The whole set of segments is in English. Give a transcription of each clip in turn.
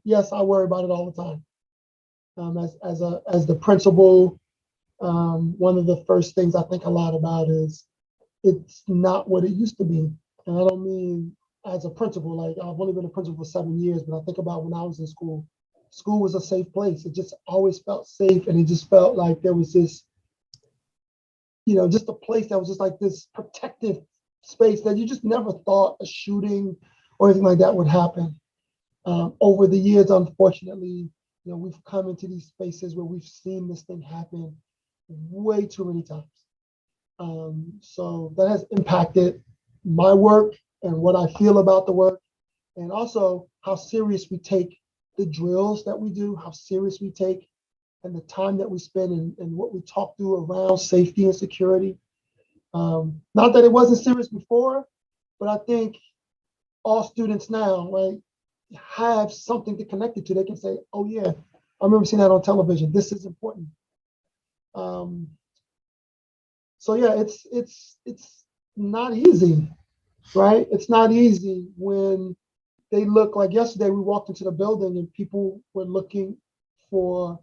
yes, I worry about it all the time. As the principal, one of the first things I think a lot about is it's not what it used to be. And I don't mean as a principal, like I've only been a principal for 7 years, but I think about when I was in school. School was a safe place. It just always felt safe, and it just felt like there was this, just a place that was just like this protective space that you just never thought a shooting or anything like that would happen. Over the years, unfortunately, we've come into these spaces where we've seen this thing happen way too many times. So that has impacted my work and what I feel about the work, and also how serious we take the drills that we do, how serious we take, and the time that we spend and what we talk through around safety and security. Not that it wasn't serious before, but I think all students now, right, have something to connect it to. They can say, "Oh yeah, I remember seeing that on television. This is important." So yeah, it's not easy, right? It's not easy when they look like yesterday. We walked into the building and people were looking for,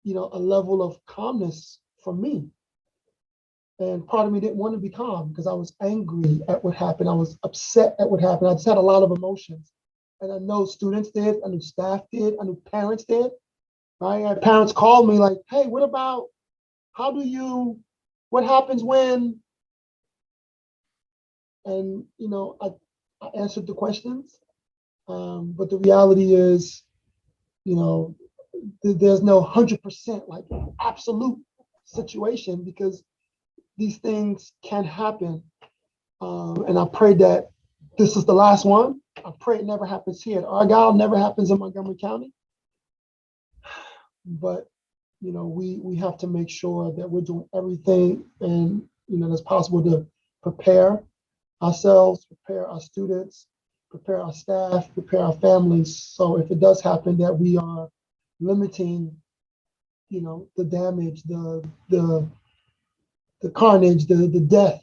a level of calmness from me. And part of me didn't want to be calm because I was angry at what happened. I was upset at what happened. I just had a lot of emotions. And I know students did, I knew staff did, I knew parents did. Right? I had parents called me like, "Hey, what happens when?" And, I answered the questions. But the reality is, there's no 100% like absolute situation because these things can happen. And I pray that this is the last one. I pray it never happens here at Argyle, never happens in Montgomery County. But, we have to make sure that we're doing everything and, that's possible to prepare ourselves, prepare our students, prepare our staff, prepare our families. So if it does happen, that we are limiting, the damage, the carnage, the death